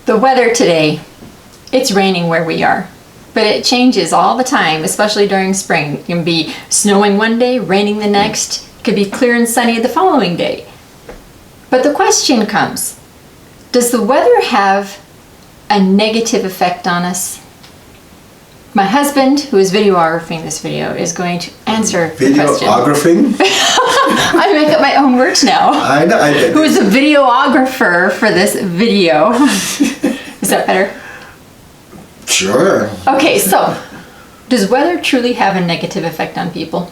The weather today, it's raining where we are, but it changes all the time, especially during spring. It can be snowing one day, raining the next. It could be clear and sunny the following day. But the question comes, does the weather have a negative effect on us? My husband, who is videographing this video, is going to answer the question. Videographing? I make up my own words now. I know. Who is a videographer for this video? Is that better? Sure. Okay, so does weather truly have a negative effect on people?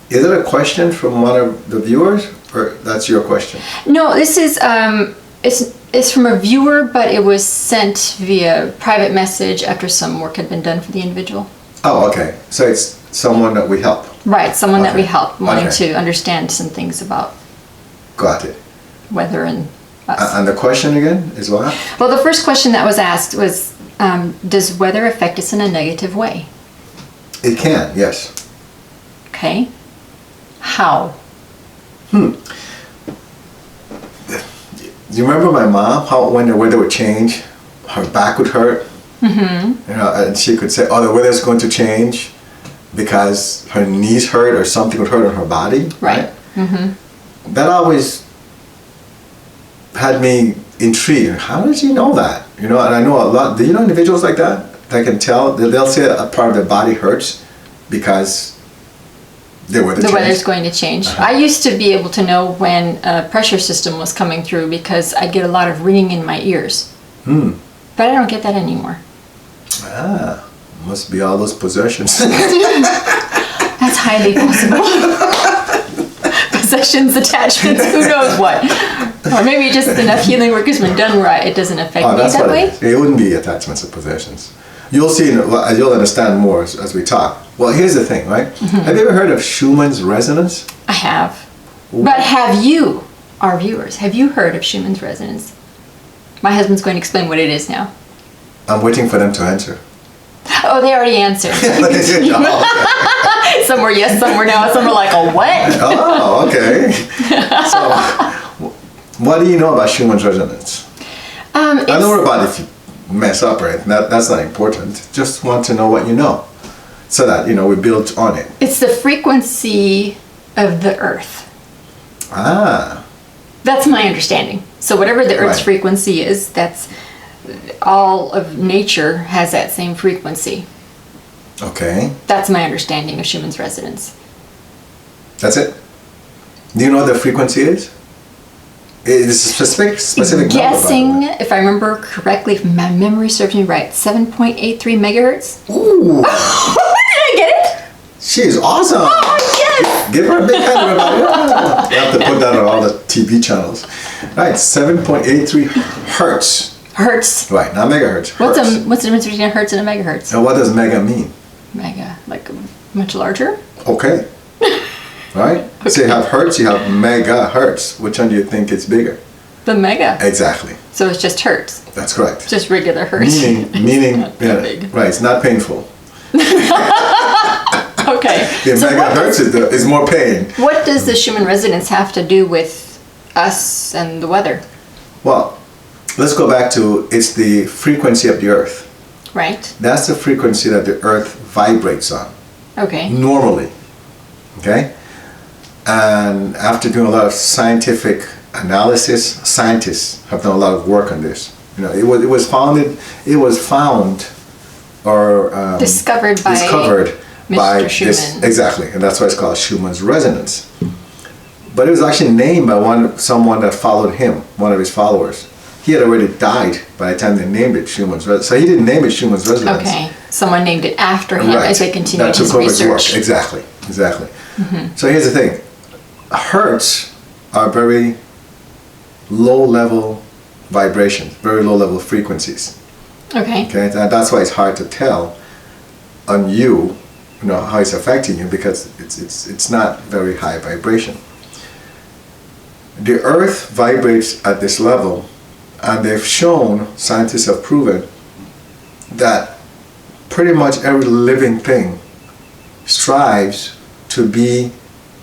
Is it a question from one of the viewers, or that's your question? No, this is it's from a viewer, but it was sent via private message after some work had been done for the individual. Oh, okay. So it's someone that we help. Right, someone that we Okay. help, wanting Okay. to understand some things about Got it. weather and us. And the question again is what? Well, the first question that was asked was, does weather affect us in a negative way? It can, yes. Okay. How? Do you remember my mom? How when the weather would change, her back would hurt. Mm-hmm. You know, and she could say, "Oh, the weather's going to change," because her knees hurt or something would hurt on her body. Right. Mm-hmm. That always had me intrigued. How does she know that? You know, and I know a lot. Do you know individuals like that? That can tell. They'll say a part of their body hurts because the weather's going to change. I used to be able to know when a pressure system was coming through because I'd get a lot of ringing in my ears. But I don't get that anymore. Ah, must be all those possessions. That's highly possible. Possessions, attachments, who knows what. Or maybe just enough healing work has been done where it doesn't affect me that way. It wouldn't be attachments or possessions. You'll see, you'll understand more as we talk. Well, here's the thing, right? Mm-hmm. Have you ever heard of Schumann's Resonance? I have. But have you, our viewers, have you heard of Schumann's Resonance? My husband's going to explain what it is now. I'm waiting for them to answer. Oh, they already answered. Oh, okay. Some were yes, some were no, some were like, oh, what? Oh, okay. So, what do you know about Schumann's Resonance? I don't know about if you mess up or anything. That's not important. Just want to know what you know, so that we build on it. It's the frequency of the earth. Ah. That's my understanding. So whatever the earth's frequency is, that's all of nature has that same frequency. Okay. That's my understanding of Schumann's Resonance. That's it? Do you know what the frequency is? It's a specific guessing, number, if I remember correctly, if my memory serves me right, 7.83 megahertz. Ooh. Did I get it? She's awesome. Oh, yes. Give her a big hand, everybody. You have to put that on all the TV channels. Right, 7.83 hertz. Hertz. Right, not megahertz. What's the difference between a hertz and a megahertz? And what does mega mean? Mega, like much larger? Okay. Right? Okay. So you have hertz, you have megahertz. Which one do you think is bigger? The mega. Exactly. So it's just hertz. That's correct. Just regular hertz. Meaning, yeah, big. right, it's not painful. Okay. Yeah, So megahertz is more pain. what does the Schumann Resonance have to do with us and the weather? Well, let's go back to, it's the frequency of the earth. Right? That's the frequency that the earth vibrates on. Okay. Normally. Okay? And after doing a lot of scientific analysis, scientists have done a lot of work on this. It was found or Discovered by by Mr. Schumann. Exactly, and that's why it's called Schumann's Resonance. But it was actually named by someone that followed him, one of his followers. He had already died by the time they named it Schumann's Resonance. So he didn't name it Schumann's Resonance. Okay. Someone named it after him as they continued that took his over his work. research. Exactly. Mm-hmm. So here's the thing. Hertz are very low level vibrations, very low level frequencies. Okay. Okay, and that's why it's hard to tell on you, how it's affecting you, because it's not very high vibration. The earth vibrates at this level, and they've shown, scientists have proven, that pretty much every living thing strives to be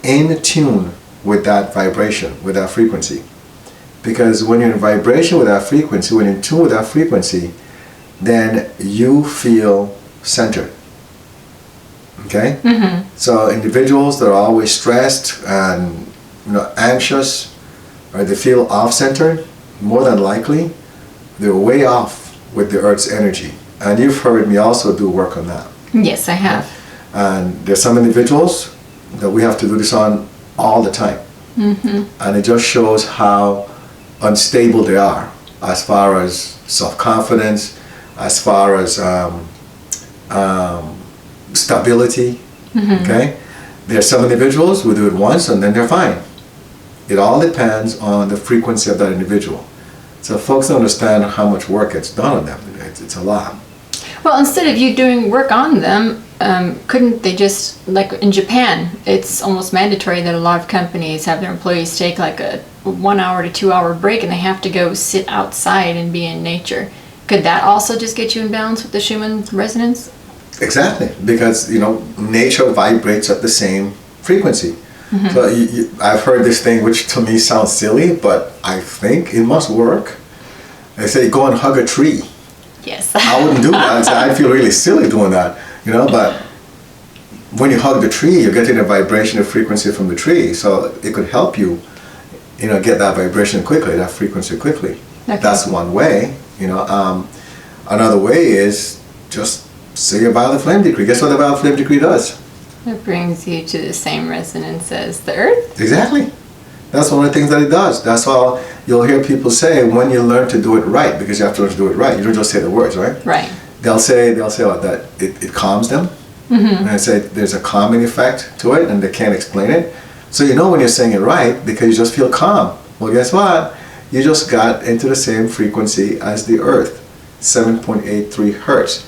in tune with that vibration, with that frequency. Because when you're in vibration with that frequency, when you're in tune with that frequency, then you feel centered. Okay? Mm-hmm. So individuals that are always stressed and anxious, or they feel off-centered, more than likely, they're way off with the Earth's energy. And you've heard me also do work on that. Yes, I have. And there's some individuals that we have to do this on all the time. Mm-hmm. And it just shows how unstable they are as far as self-confidence, as far as stability. Mm-hmm. Okay? There are some individuals who do it once and then they're fine. It all depends on the frequency of that individual. So folks don't understand how much work gets done on them. It's a lot. Well, instead of you doing work on them, couldn't they just, like in Japan, it's almost mandatory that a lot of companies have their employees take like a 1 hour to 2 hour break and they have to go sit outside and be in nature. Could that also just get you in balance with the Schumann resonance? Exactly, because nature vibrates at the same frequency. Mm-hmm. So I've heard this thing, which to me sounds silly, but I think it must work. They say go and hug a tree. Yes. I wouldn't do that. I'd feel really silly doing that, But when you hug the tree, you're getting a vibration, a frequency from the tree, so it could help you, get that vibration quickly, that frequency quickly. Okay. That's one way. Another way is just say your violet flame decree. Guess what the violet flame decree does? It brings you to the same resonance as the Earth. Exactly. That's one of the things that it does. That's all you'll hear people say when you learn to do it right, because you have to learn to do it right. You don't just say the words, right? Right. They'll say that it calms them. Mm-hmm. And I say there's a calming effect to it and they can't explain it. So when you're saying it right because you just feel calm. Well, guess what? You just got into the same frequency as the Earth, 7.83 hertz.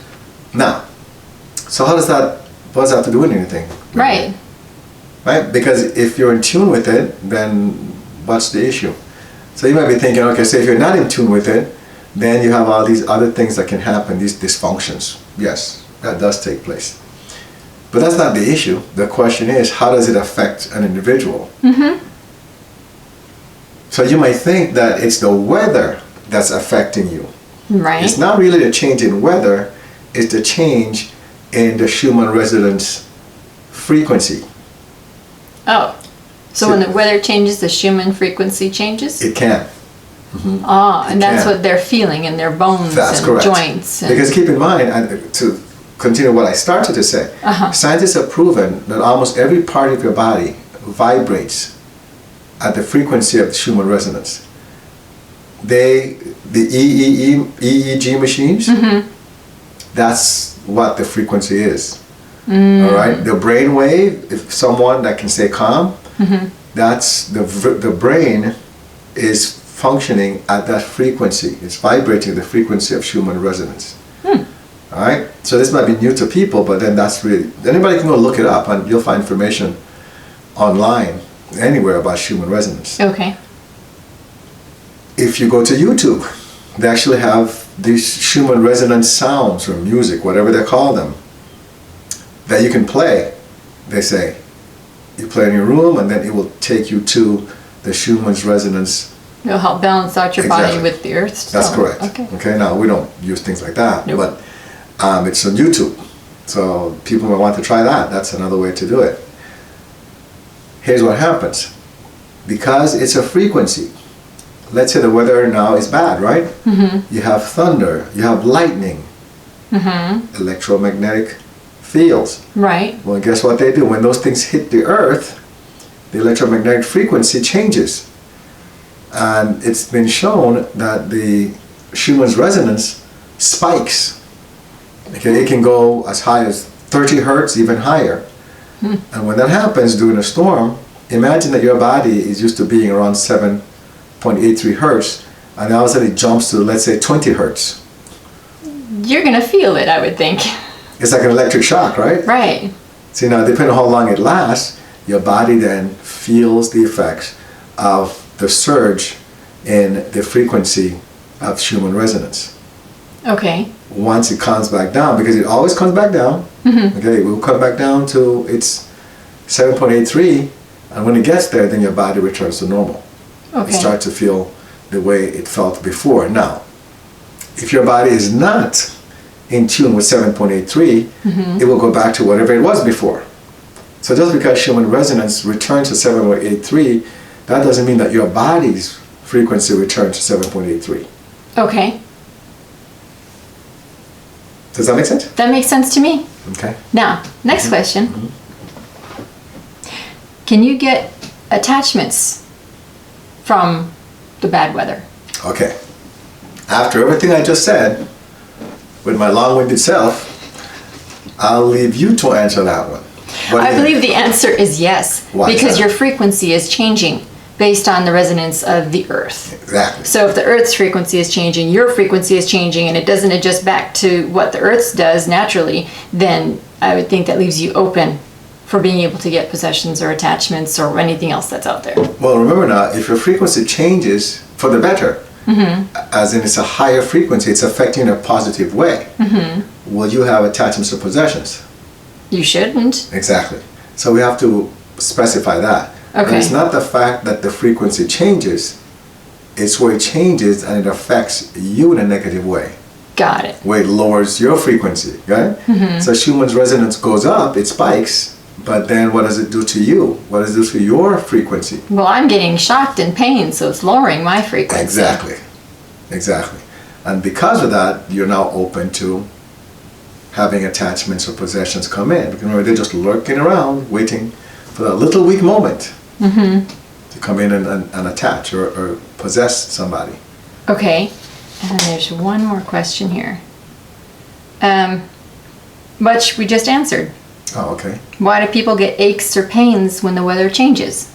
Now, so what does that have to do with anything? Right. Right? Because if you're in tune with it, then what's the issue? So you might be thinking, okay, so if you're not in tune with it, then you have all these other things that can happen, these dysfunctions. Yes, that does take place. But that's not the issue. The question is, how does it affect an individual? Mm-hmm. So you might think that it's the weather that's affecting you. Right. It's not really the change in weather, it's the change in the Schumann resonance frequency. Oh, so when the weather changes, the Schumann frequency changes? It can. Mm-hmm. Ah, and that's what they're feeling in their bones and joints. Because keep in mind, and to continue what I started to say, scientists have proven that almost every part of your body vibrates at the frequency of the Schumann resonance. The EEG machines, mm-hmm. that's what the frequency is. Mm. All right, the brain wave, if someone that can stay calm, mm-hmm. that's the brain is functioning at that frequency. It's vibrating the frequency of Schumann resonance. Mm. All right, so this might be new to people, but then that's really, anybody can go look it up and you'll find information online anywhere about Schumann resonance. Okay. If you go to YouTube, they actually have these Schumann resonance sounds or music, whatever they call them, that you can play. They say you play in your room and then it will take you to the Schumann's resonance. It'll help balance out your body with the Earth. That's correct. Okay, now we don't use things like that, nope. But it's on YouTube, so people might want to try that. That's another way to do it. Here's what happens. Because it's a frequency, let's say the weather now is bad, right? Mm-hmm. You have thunder, you have lightning, mm-hmm. electromagnetic fields. Right. Well, guess what they do? When those things hit the Earth, the electromagnetic frequency changes. And it's been shown that the Schumann's resonance spikes. Okay, it can go as high as 30 hertz, even higher. Hmm. And when that happens during a storm, imagine that your body is used to being around 7.83 hertz, and all of a sudden it jumps to, let's say, 20 hertz. You're going to feel it, I would think. It's like an electric shock, right? Right. See, now, depending on how long it lasts, your body then feels the effects of the surge in the frequency of Schumann resonance. Okay. Once it comes back down, because it always comes back down, mm-hmm. Okay, it will come back down to its 7.83, and when it gets there, then your body returns to normal. Okay. You start to feel the way it felt before. Now, if your body is not in tune with 7.83, it will go back to whatever it was before. So just because Schumann resonance returns to 7.83, that doesn't mean that your body's frequency returns to 7.83. Okay. Does that make sense? That makes sense to me. Okay. Now, next question. Can you get attachments from the bad weather? Okay. After everything I just said, with my long-winded self, I'll leave you to answer that one. I believe the answer is yes. Why because that? your frequency is changing based on the resonance of the earth. Exactly. So if the earth's frequency is changing, your frequency is changing, and it doesn't adjust back to what the earth's does naturally, then I would think that leaves you open for being able to get possessions or attachments or anything else that's out there. Well, remember now, if your frequency changes for the better, as in it's a higher frequency, it's affecting in a positive way, will you have attachments or possessions? You shouldn't. Exactly. So we have to specify that. Okay. And it's not the fact that the frequency changes, it's where it changes and it affects you in a negative way, Got it. where it lowers your frequency, right? So Schumann's resonance goes up, it spikes, but then what does it do to you? What does it do to your frequency? Well, I'm getting shocked and pain, so it's lowering my frequency. Exactly. Exactly. And because of that, you're now open to having attachments or possessions come in. Because remember, they're just lurking around, waiting for that little weak moment to come in and attach or possess somebody. Okay. And then there's one more question here. Which we just answered. Oh, okay. Why do people get aches or pains when the weather changes?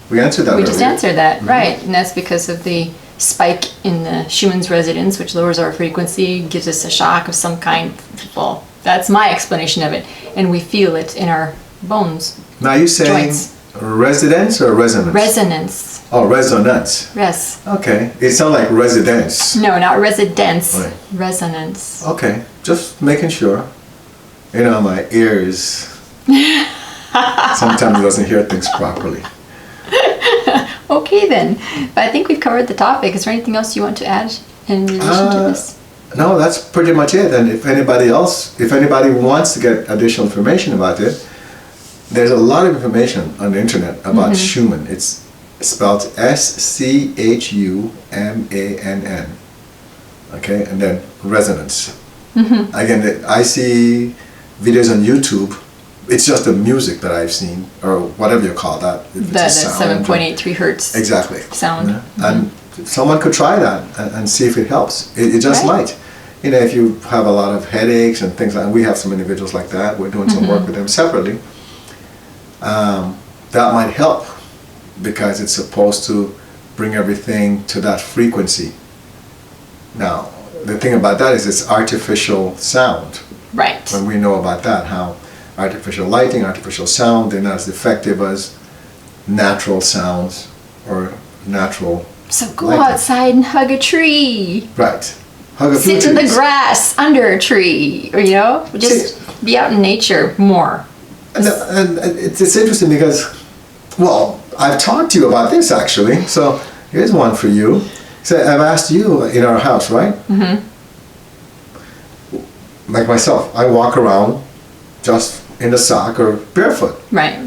We answered that We just earlier. answered that, right. And that's because of the spike in the Schumann's resonance, which lowers our frequency, gives us a shock of some kind. Well, that's my explanation of it. And we feel it in our bones. Now you're saying Joints. residence or resonance? Resonance. Oh, resonance. Yes. Okay. It sounds like residence. No, not residence. Right. Resonance. Okay. Just making sure. You know, my ears sometimes doesn't hear things properly. Okay then. But I think we've covered the topic. Is there anything else you want to add in relation to this? No, that's pretty much it. And if anybody wants to get additional information about it, there's a lot of information on the internet about Schumann. It's spelled Schumann. Okay, and then resonance. Again, I see videos on YouTube. It's just the music that I've seen, or whatever you call that. If The it's a sound, 7.83 hertz exactly. sound. Yeah. And someone could try that and see if it helps. It just Right. might. You know, if you have a lot of headaches and things like that, we have some individuals like that. We're doing some work with them separately. That might help because it's supposed to bring everything to that frequency. Now, the thing about that is it's artificial sound. Right. When we know about that, how artificial lighting, artificial sound, they're not as effective as natural sounds or natural So go lighting. outside and hug a tree. Right. Hug a few Sit in the trees. grass under a tree. Or, you know, just be out in nature more. And it's interesting because, well, I've talked to you about this actually. So here's one for you. So I've asked you in our house, right? Like myself, I walk around just in a sock or barefoot Right.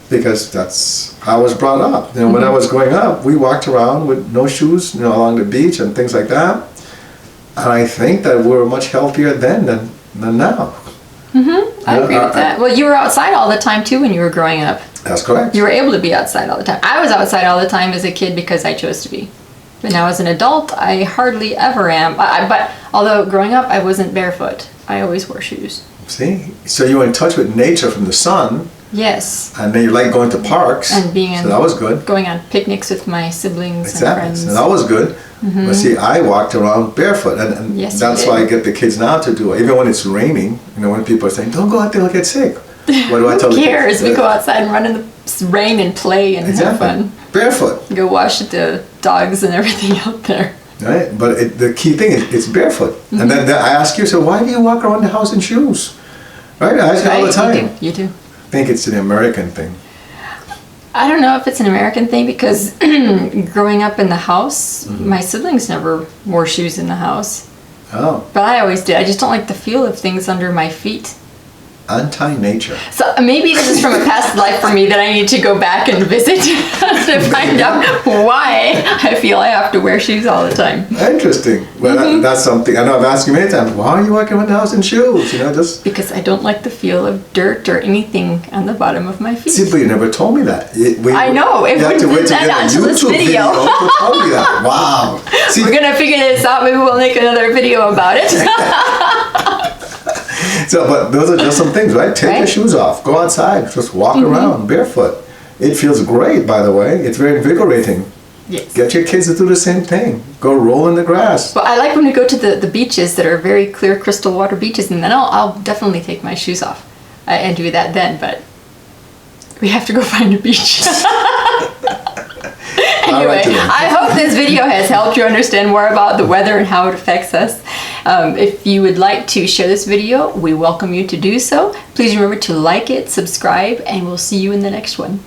because that's how I was brought up. You know, when I was growing up, we walked around with no shoes, you know, along the beach and things like that. And I think that we were much healthier then than now. I agree with that. Well, you were outside all the time too when you were growing up. That's correct. You were able to be outside all the time. I was outside all the time as a kid because I chose to be. But now as an adult, I hardly ever am. But although growing up, I wasn't barefoot. I always wore shoes. See, so you were in touch with nature from the sun, Yes. and then you like going to parks, And being so that was good. going on picnics with my siblings and Exactly, friends. so that was good. But see, I walked around barefoot, and Yes, you that's did. why I get the kids now to do it. Even when it's raining, you know, when people are saying, "Don't go out there, you'll get sick." What do I tell Who the cares? kids? We go outside and run in the rain and play and have Exactly. fun. Barefoot, Go wash the dogs and everything out there. right? But the key thing is it's barefoot. And then I ask you, so why do you walk around the house in shoes? Right? I ask you all the Right? time. You do. I think it's an American thing. I don't know if it's an American thing because growing up in the house, my siblings never wore shoes in the house. Oh, But I always did. I just don't like the feel of things under my feet. anti-nature. So maybe this is from a past life for me that I need to go back and visit to find out why I feel I have to wear shoes all the time. Interesting. Well, that's something. I know I've asked you many times. Why are you walking around the house in shoes? You know, just. Because I don't like the feel of dirt or anything on the bottom of my feet. See, but you never told me that. I know. If You have to we wait put to that get a onto this YouTube video to tell me that. Wow. See, We're gonna figure this out. Maybe we'll make another video about it. so, but those are just some things, right? Take your Right. shoes off. Go outside. Just walk around barefoot. It feels great, by the way. It's very invigorating. Yes. Get your kids to do the same thing. Go roll in the grass. Well, I like when we go to the beaches that are very clear crystal water beaches, and then I'll definitely take my shoes off and do that then. But we have to go find a beach. All right, Anyway, then. I hope this video has helped you understand more about the weather and how it affects us. If you would like to share this video, we welcome you to do so. Please remember to like it, subscribe, and we'll see you in the next one.